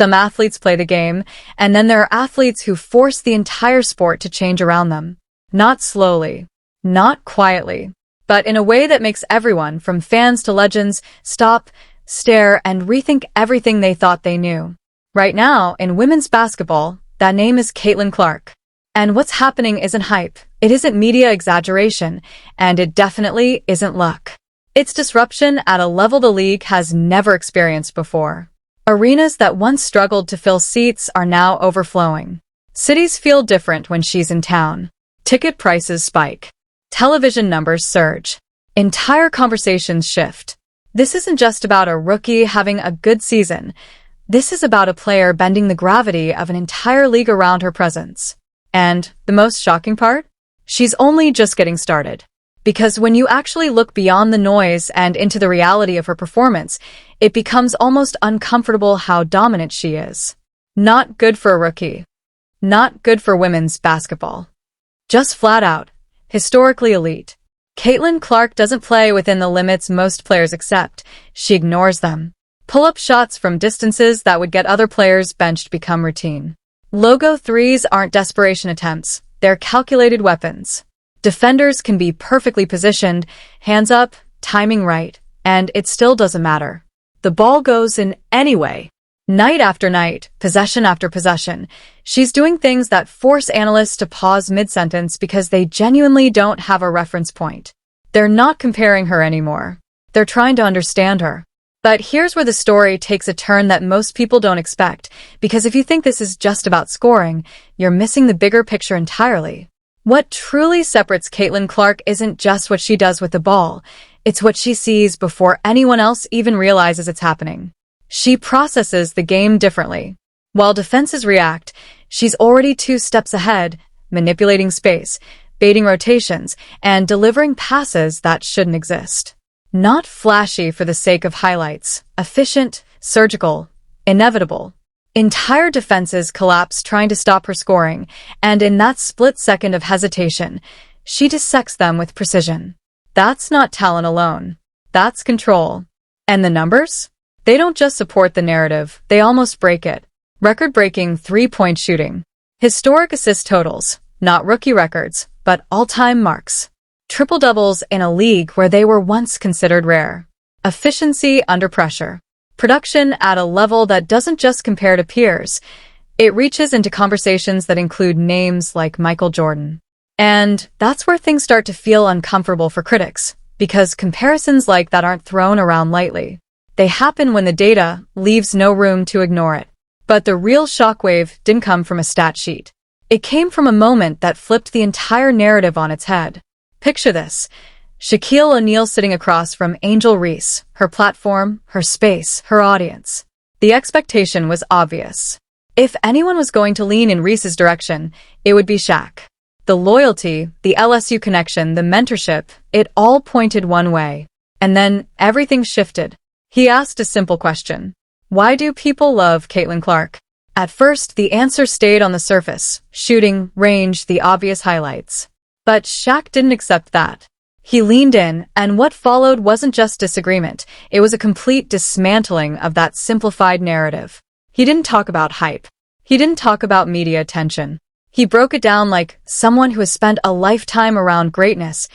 Some athletes play the game, and then there are athletes who force the entire sport to change around them. Not slowly, not quietly, but in a way that makes everyone, from fans to legends, stop, stare, and rethink everything they thought they knew. Right now, in women's basketball, that name is Caitlin Clark. And what's happening isn't hype, it isn't media exaggeration, and it definitely isn't luck. It's disruption at a level the league has never experienced before. Arenas that once struggled to fill seats are now overflowing. Cities feel different when she's in town. Ticket prices spike. Television numbers surge. Entire conversations shift. This isn't just about a rookie having a good season. This is about a player bending the gravity of an entire league around her presence. And the most shocking part? She's only just getting started. Because when you actually look beyond the noise and into the reality of her performance, it becomes almost uncomfortable how dominant she is. Not good for a rookie. Not good for women's basketball. Just flat out, historically elite. Caitlin Clark doesn't play within the limits most players accept. She ignores them. Pull-up shots from distances that would get other players benched become routine. Logo threes aren't desperation attempts. They're calculated weapons. Defenders can be perfectly positioned, hands up, timing right, and it still doesn't matter. The ball goes in anyway. Night after night, possession after possession, she's doing things that force analysts to pause mid-sentence because they genuinely don't have a reference point. They're not comparing her anymore. They're trying to understand her. But here's where the story takes a turn that most people don't expect, because if you think this is just about scoring, you're missing the bigger picture entirely. What truly separates Caitlin Clark isn't just what she does with the ball, it's what she sees before anyone else even realizes it's happening. She processes the game differently. While defenses react, she's already 2 steps ahead, manipulating space, baiting rotations, and delivering passes that shouldn't exist. Not flashy for the sake of highlights, efficient, surgical, inevitable. Entire defenses collapse trying to stop her scoring, and in that split second of hesitation, she dissects them with precision. That's not talent alone. That's control. And the numbers? They don't just support the narrative, they almost break it. Record-breaking 3-point shooting. Historic assist totals, not rookie records, but all-time marks. Triple-doubles in a league where they were once considered rare. Efficiency under pressure. Production at a level that doesn't just compare to peers. It reaches into conversations that include names like Michael Jordan. And that's where things start to feel uncomfortable for critics, because comparisons like that aren't thrown around lightly. They happen when the data leaves no room to ignore it. But the real shockwave didn't come from a stat sheet. It came from a moment that flipped the entire narrative on its head. Picture this. Shaquille O'Neal sitting across from Angel Reese, her platform, her space, her audience. The expectation was obvious. If anyone was going to lean in Reese's direction, it would be Shaq. The loyalty, the LSU connection, the mentorship, it all pointed one way. And then everything shifted. He asked a simple question. Why do people love Caitlin Clark? At first, the answer stayed on the surface. Shooting, range, the obvious highlights. But Shaq didn't accept that. He leaned in, and what followed wasn't just disagreement. It was a complete dismantling of that simplified narrative. He didn't talk about hype. He didn't talk about media attention. He broke it down like someone who has spent a lifetime around greatness.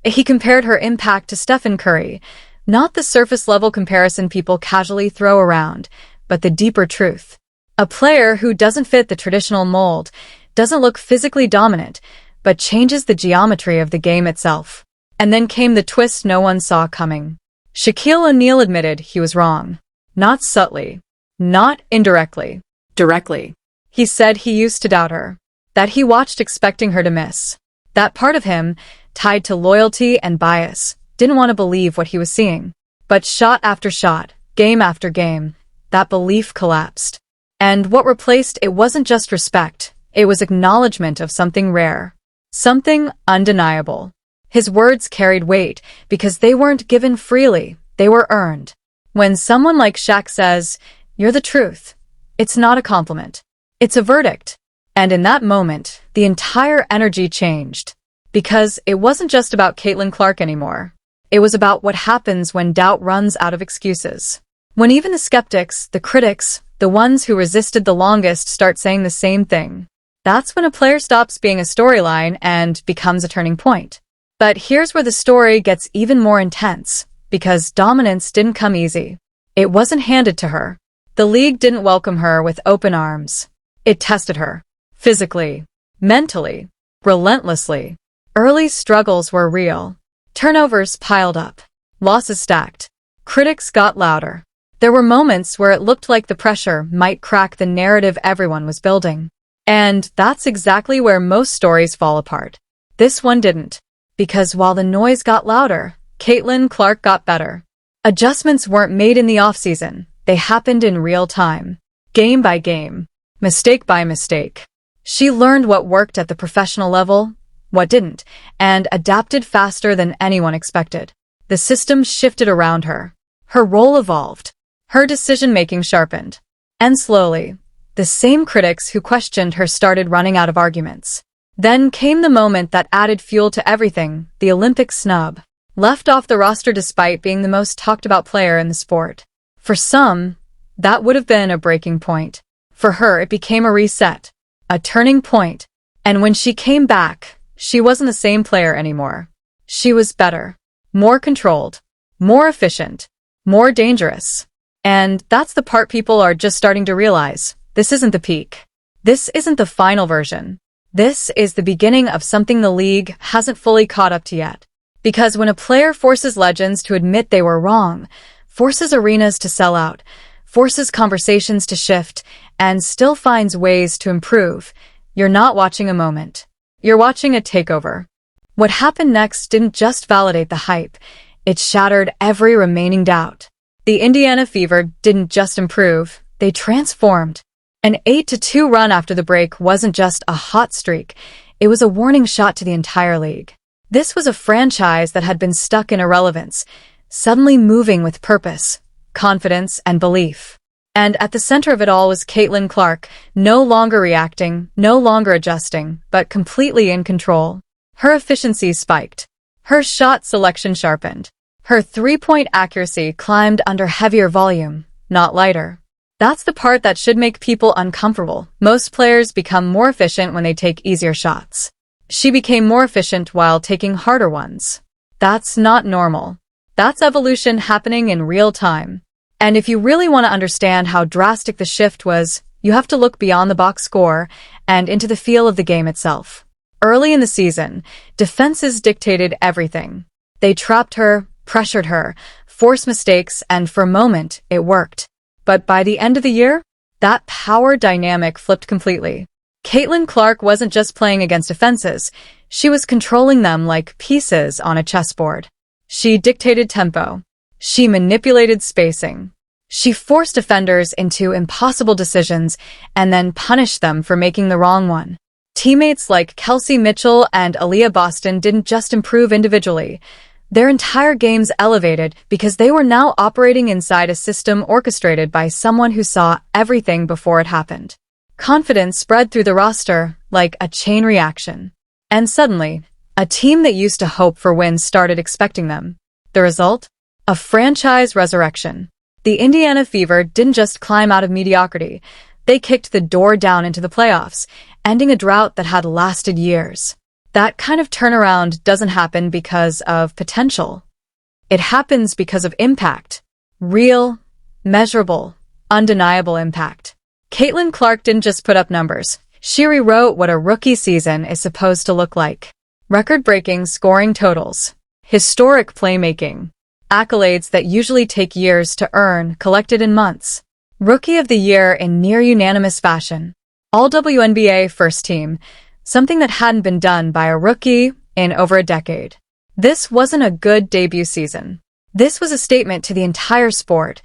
He compared her impact to Stephen Curry. Not the surface-level comparison people casually throw around, but the deeper truth. A player who doesn't fit the traditional mold, doesn't look physically dominant, but changes the geometry of the game itself. And then came the twist no one saw coming. Shaquille O'Neal admitted he was wrong. Not subtly. Not indirectly. Directly. He said he used to doubt her. That he watched expecting her to miss. That part of him, tied to loyalty and bias, didn't want to believe what he was seeing. But shot after shot, game after game, that belief collapsed. And what replaced it wasn't just respect, it was acknowledgement of something rare. Something undeniable. His words carried weight because they weren't given freely, they were earned. When someone like Shaq says, "You're the truth," it's not a compliment. It's a verdict. And in that moment, the entire energy changed. Because it wasn't just about Caitlin Clark anymore. It was about what happens when doubt runs out of excuses. When even the skeptics, the critics, The ones who resisted the longest start saying the same thing. That's when a player stops being a storyline and becomes a turning point. But here's where the story gets even more intense, because dominance didn't come easy. It wasn't handed to her. The league didn't welcome her with open arms. It tested her. Physically, mentally, relentlessly. Early struggles were real. Turnovers piled up. Losses stacked. Critics got louder. There were moments where it looked like the pressure might crack the narrative everyone was building. And that's exactly where most stories fall apart. This one didn't. Because while the noise got louder, Caitlin Clark got better. Adjustments weren't made in the offseason. They happened in real time. Game by game. Mistake by mistake. She learned what worked at the professional level, what didn't, and adapted faster than anyone expected. The system shifted around her. Her role evolved. Her decision-making sharpened. And slowly, the same critics who questioned her started running out of arguments. Then came the moment that added fuel to everything, the Olympic snub. Left off the roster despite being the most talked-about player in the sport. For some, that would have been a breaking point. For her, it became a reset, a turning point. And when she came back, she wasn't the same player anymore. She was better, more controlled, more efficient, more dangerous. And that's the part people are just starting to realize. This isn't the peak. This isn't the final version. This is the beginning of something the league hasn't fully caught up to yet. Because when a player forces legends to admit they were wrong, forces arenas to sell out, forces conversations to shift, and still finds ways to improve, you're not watching a moment. You're watching a takeover. What happened next didn't just validate the hype, it shattered every remaining doubt. The Indiana Fever didn't just improve, they transformed. An 8-2 run after the break wasn't just a hot streak, it was a warning shot to the entire league. This was a franchise that had been stuck in irrelevance, suddenly moving with purpose, confidence, and belief. And at the center of it all was Caitlin Clark, no longer reacting, no longer adjusting, but completely in control. Her efficiency spiked. Her shot selection sharpened. Her three-point accuracy climbed under heavier volume, not lighter. That's the part that should make people uncomfortable. Most players become more efficient when they take easier shots. She became more efficient while taking harder ones. That's not normal. That's evolution happening in real time. And if you really want to understand how drastic the shift was, you have to look beyond the box score and into the feel of the game itself. Early in the season, defenses dictated everything. They trapped her, pressured her, forced mistakes, and for a moment, it worked. But by the end of the year, that power dynamic flipped completely. Caitlin Clark wasn't just playing against defenses, she was controlling them like pieces on a chessboard. She dictated tempo. She manipulated spacing. She forced defenders into impossible decisions and then punished them for making the wrong one. Teammates like Kelsey Mitchell and Aaliyah Boston didn't just improve individually. Their entire games elevated because they were now operating inside a system orchestrated by someone who saw everything before it happened. Confidence spread through the roster like a chain reaction. And suddenly, a team that used to hope for wins started expecting them. The result? A franchise resurrection. The Indiana Fever didn't just climb out of mediocrity. They kicked the door down into the playoffs, ending a drought that had lasted years. That kind of turnaround doesn't happen because of potential. It happens because of impact. Real, measurable, undeniable impact. Caitlin Clark didn't just put up numbers. She rewrote what a rookie season is supposed to look like. Record-breaking scoring totals. Historic playmaking. Accolades that usually take years to earn, collected in months. Rookie of the Year in near-unanimous fashion. All-WNBA first team. Something that hadn't been done by a rookie in over a decade. This wasn't a good debut season. This was a statement to the entire sport.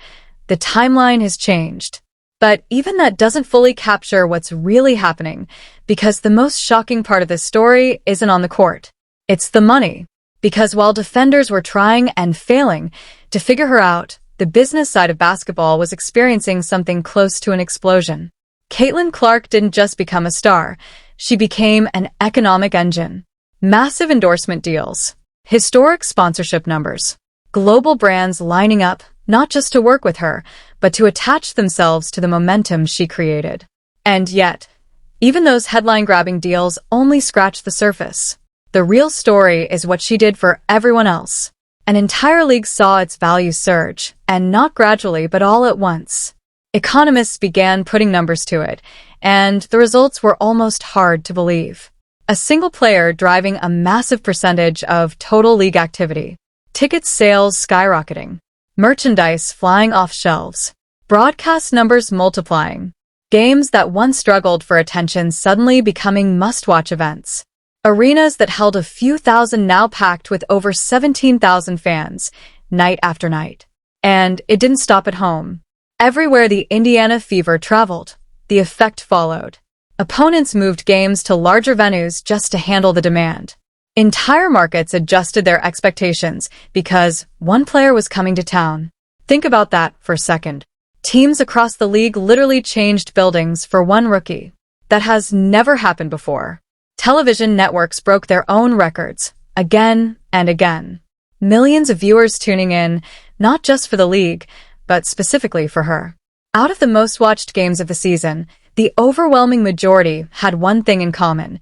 The timeline has changed. But even that doesn't fully capture what's really happening, because the most shocking part of this story isn't on the court. It's the money. Because while defenders were trying and failing to figure her out, the business side of basketball was experiencing something close to an explosion. Caitlin Clark didn't just become a star. She became an economic engine. Massive endorsement deals. Historic sponsorship numbers. Global brands lining up, not just to work with her, but to attach themselves to the momentum she created. And yet, even those headline-grabbing deals only scratch the surface. The real story is what she did for everyone else. An entire league saw its value surge, and not gradually but all at once. Economists began putting numbers to it, and the results were almost hard to believe. A single player driving a massive percentage of total league activity. Ticket sales skyrocketing. Merchandise flying off shelves. Broadcast numbers multiplying. Games that once struggled for attention suddenly becoming must-watch events. Arenas that held a few thousand now packed with over 17,000 fans, night after night. And it didn't stop at home. Everywhere the Indiana fever traveled, the effect followed. Opponents moved games to larger venues just to handle the demand. Entire markets adjusted their expectations because one player was coming to town. Think about that for a second. Teams across the league literally changed buildings for one rookie. That has never happened before. Television networks broke their own records, again and again. Millions of viewers tuning in, not just for the league, but specifically for her. Out of the most-watched games of the season, the overwhelming majority had one thing in common.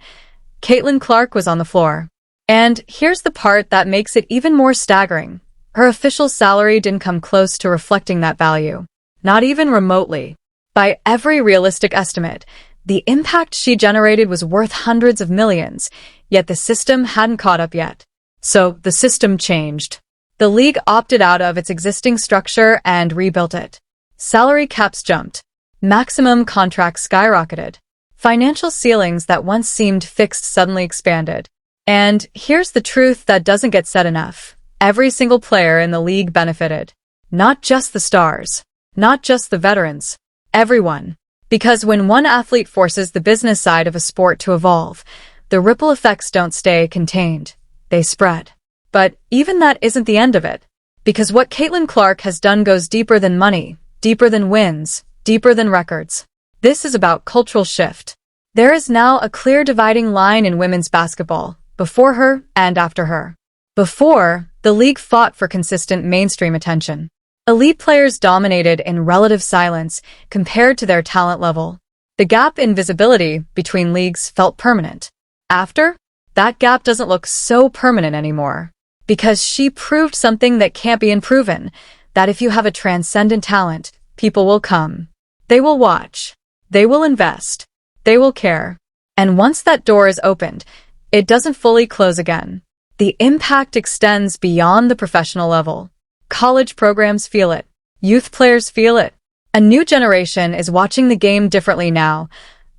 Caitlin Clark was on the floor. And here's the part that makes it even more staggering. Her official salary didn't come close to reflecting that value. Not even remotely. By every realistic estimate, the impact she generated was worth hundreds of millions, yet the system hadn't caught up yet. So the system changed. The league opted out of its existing structure and rebuilt it. Salary caps jumped. Maximum contracts skyrocketed. Financial ceilings that once seemed fixed suddenly expanded. And here's the truth that doesn't get said enough. Every single player in the league benefited. Not just the stars. Not just the veterans. Everyone. Because when one athlete forces the business side of a sport to evolve, the ripple effects don't stay contained. They spread. But even that isn't the end of it. Because what Caitlin Clark has done goes deeper than money, deeper than wins, deeper than records. This is about cultural shift. There is now a clear dividing line in women's basketball, before her and after her. Before, the league fought for consistent mainstream attention. Elite players dominated in relative silence compared to their talent level. The gap in visibility between leagues felt permanent. After, that gap doesn't look so permanent anymore. Because she proved something that can't be unproven, that if you have a transcendent talent, people will come. They will watch. They will invest. They will care. And once that door is opened, it doesn't fully close again. The impact extends beyond the professional level. College programs feel it. Youth players feel it. A new generation is watching the game differently now,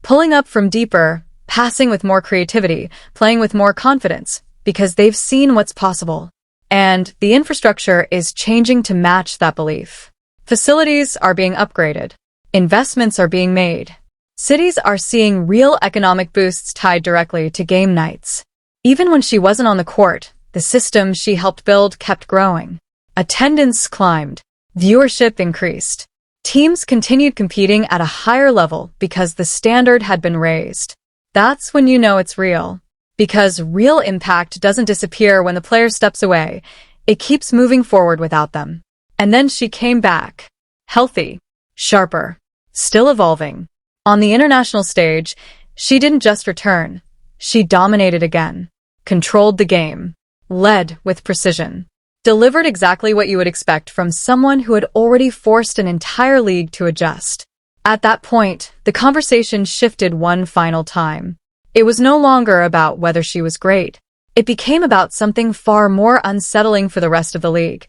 pulling up from deeper, passing with more creativity, playing with more confidence, because they've seen what's possible. And the infrastructure is changing to match that belief. Facilities are being upgraded. Investments are being made. Cities are seeing real economic boosts tied directly to game nights. Even when she wasn't on the court, the system she helped build kept growing. Attendance climbed. Viewership increased. Teams continued competing at a higher level because the standard had been raised. That's when you know it's real. Because real impact doesn't disappear when the player steps away. It keeps moving forward without them. And then she came back. Healthy. Sharper. Still evolving. On the international stage, she didn't just return. She dominated again. Controlled the game. Led with precision. Delivered exactly what you would expect from someone who had already forced an entire league to adjust. At that point, the conversation shifted one final time. It was no longer about whether she was great. It became about something far more unsettling for the rest of the league.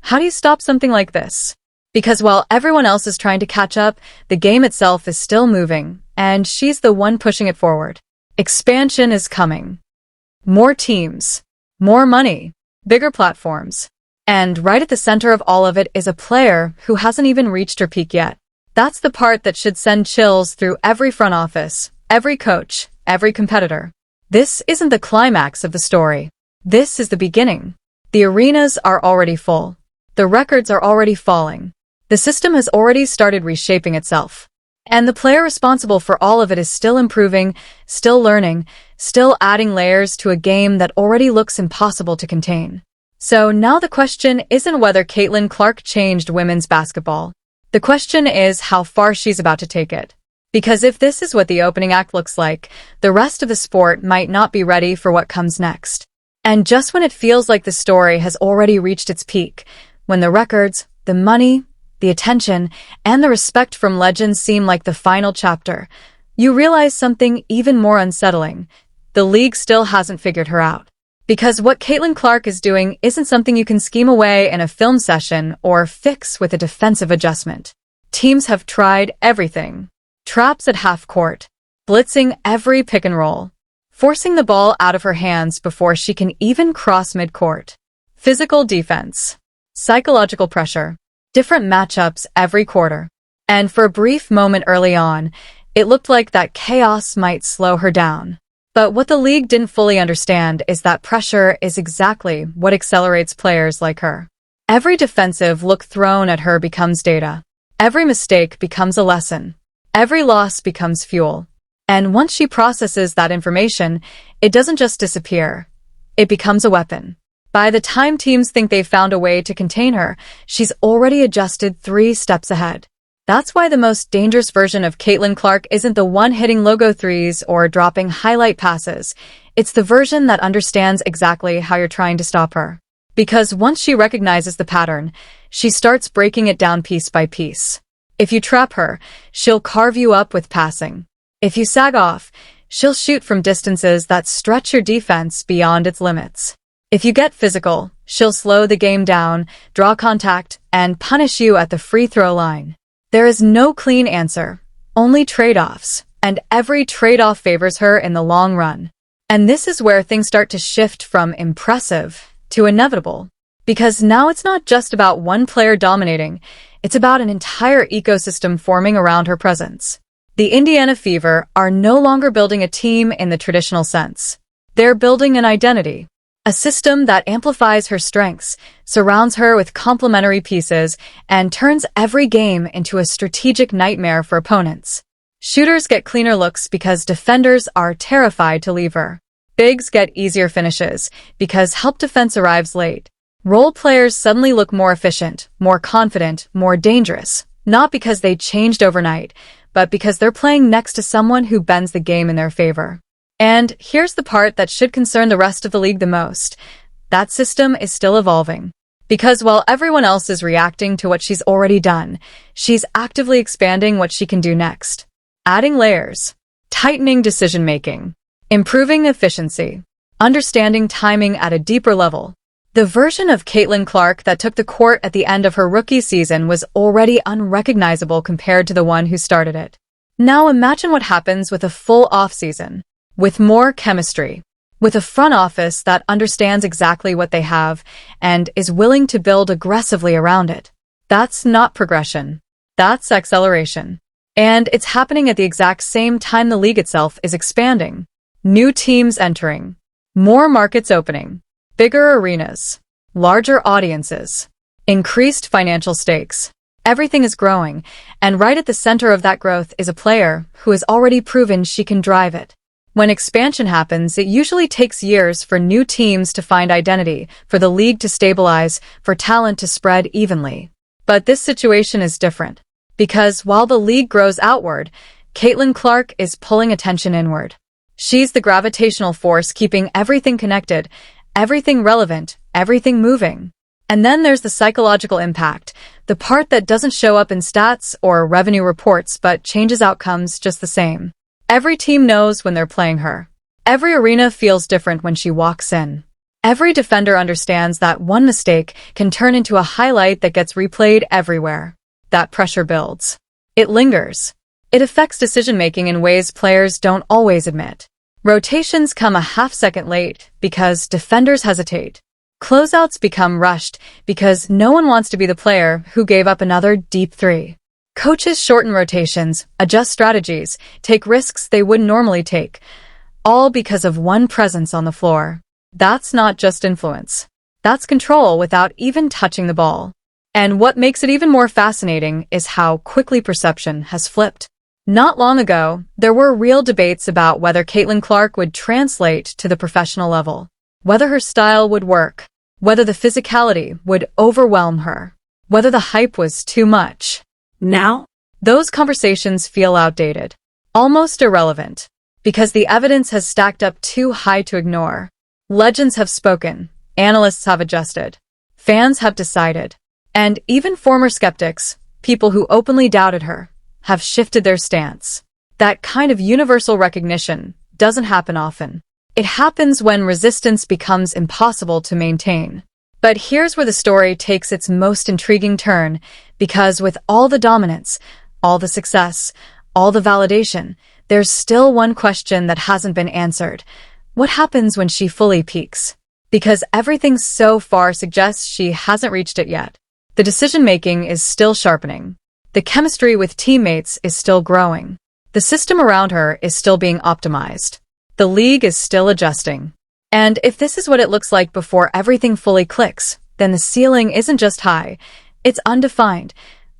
How do you stop something like this? Because while everyone else is trying to catch up, the game itself is still moving, and she's the one pushing it forward. Expansion is coming. More teams. More money. Bigger platforms. And right at the center of all of it is a player who hasn't even reached her peak yet. That's the part that should send chills through every front office, every coach, every competitor. This isn't the climax of the story. This is the beginning. The arenas are already full. The records are already falling. The system has already started reshaping itself. And the player responsible for all of it is still improving, still learning, still adding layers to a game that already looks impossible to contain. So now the question isn't whether Caitlin Clark changed women's basketball. The question is how far she's about to take it. Because if this is what the opening act looks like, the rest of the sport might not be ready for what comes next. And just when it feels like the story has already reached its peak, when the records, the money, the attention, and the respect from legends seem like the final chapter, you realize something even more unsettling. The league still hasn't figured her out. Because what Caitlin Clark is doing isn't something you can scheme away in a film session or fix with a defensive adjustment. Teams have tried everything. Traps at half court, blitzing every pick and roll, forcing the ball out of her hands before she can even cross midcourt. Physical defense, psychological pressure, different matchups every quarter. And for a brief moment early on, it looked like that chaos might slow her down. But what the league didn't fully understand is that pressure is exactly what accelerates players like her. Every defensive look thrown at her becomes data. Every mistake becomes a lesson. Every loss becomes fuel. And once she processes that information, it doesn't just disappear. It becomes a weapon. By the time teams think they've found a way to contain her, she's already adjusted 3 steps ahead. That's why the most dangerous version of Caitlin Clark isn't the one hitting logo threes or dropping highlight passes. It's the version that understands exactly how you're trying to stop her. Because once she recognizes the pattern, she starts breaking it down piece by piece. If you trap her, she'll carve you up with passing. If you sag off, she'll shoot from distances that stretch your defense beyond its limits. If you get physical, she'll slow the game down, draw contact, and punish you at the free throw line. There is no clean answer, only trade-offs, and every trade-off favors her in the long run. And this is where things start to shift from impressive to inevitable. Because now it's not just about one player dominating, it's about an entire ecosystem forming around her presence. The Indiana Fever are no longer building a team in the traditional sense. They're building an identity. A system that amplifies her strengths, surrounds her with complementary pieces, and turns every game into a strategic nightmare for opponents. Shooters get cleaner looks because defenders are terrified to leave her. Bigs get easier finishes because help defense arrives late. Role players suddenly look more efficient, more confident, more dangerous, not because they changed overnight, but because they're playing next to someone who bends the game in their favor. And here's the part that should concern the rest of the league the most. That system is still evolving. Because while everyone else is reacting to what she's already done, she's actively expanding what she can do next. Adding layers, tightening decision-making, improving efficiency, understanding timing at a deeper level. The version of Caitlin Clark that took the court at the end of her rookie season was already unrecognizable compared to the one who started it. Now imagine what happens with a full off-season, with more chemistry, with a front office that understands exactly what they have and is willing to build aggressively around it. That's not progression. That's acceleration. And it's happening at the exact same time the league itself is expanding. New teams entering, more markets opening, bigger arenas, larger audiences, increased financial stakes. Everything is growing, and right at the center of that growth is a player who has already proven she can drive it. When expansion happens, it usually takes years for new teams to find identity, for the league to stabilize, for talent to spread evenly. But this situation is different. Because while the league grows outward, Caitlin Clark is pulling attention inward. She's the gravitational force keeping everything connected, everything relevant, everything moving. And then there's the psychological impact, the part that doesn't show up in stats or revenue reports but changes outcomes just the same. Every team knows when they're playing her. Every arena feels different when she walks in. Every defender understands that one mistake can turn into a highlight that gets replayed everywhere. That pressure builds. It lingers. It affects decision-making in ways players don't always admit. Rotations come a half-second late because defenders hesitate. Closeouts become rushed because no one wants to be the player who gave up another deep three. Coaches shorten rotations, adjust strategies, take risks they wouldn't normally take, all because of one presence on the floor. That's not just influence. That's control without even touching the ball. And what makes it even more fascinating is how quickly perception has flipped. Not long ago, there were real debates about whether Caitlin Clark would translate to the professional level, whether her style would work, whether the physicality would overwhelm her, whether the hype was too much. Now, Those conversations feel outdated, almost irrelevant, because the evidence has stacked up too high to ignore. Legends have spoken, analysts have adjusted, fans have decided, and even former skeptics, people who openly doubted her, have shifted their stance. That kind of universal recognition doesn't happen often. It happens when resistance becomes impossible to maintain. But here's where the story takes its most intriguing turn, because with all the dominance, all the success, all the validation, there's still one question that hasn't been answered. What happens when she fully peaks? Because everything so far suggests she hasn't reached it yet. The decision-making is still sharpening. The chemistry with teammates is still growing. The system around her is still being optimized. The league is still adjusting. And if this is what it looks like before everything fully clicks, then the ceiling isn't just high, it's undefined.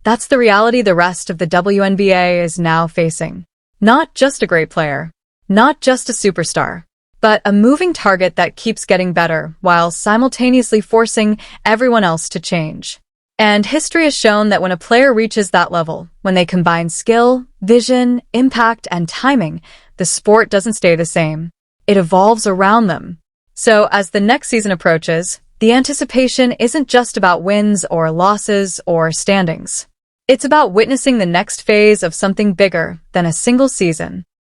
That's the reality the rest of the WNBA is now facing. Not just a great player, not just a superstar, but a moving target that keeps getting better while simultaneously forcing everyone else to change. And history has shown that when a player reaches that level, when they combine skill, vision, impact, and timing, the sport doesn't stay the same. It evolves around them. So as the next season approaches, the anticipation isn't just about wins or losses or standings. It's about witnessing the next phase of something bigger than a single season.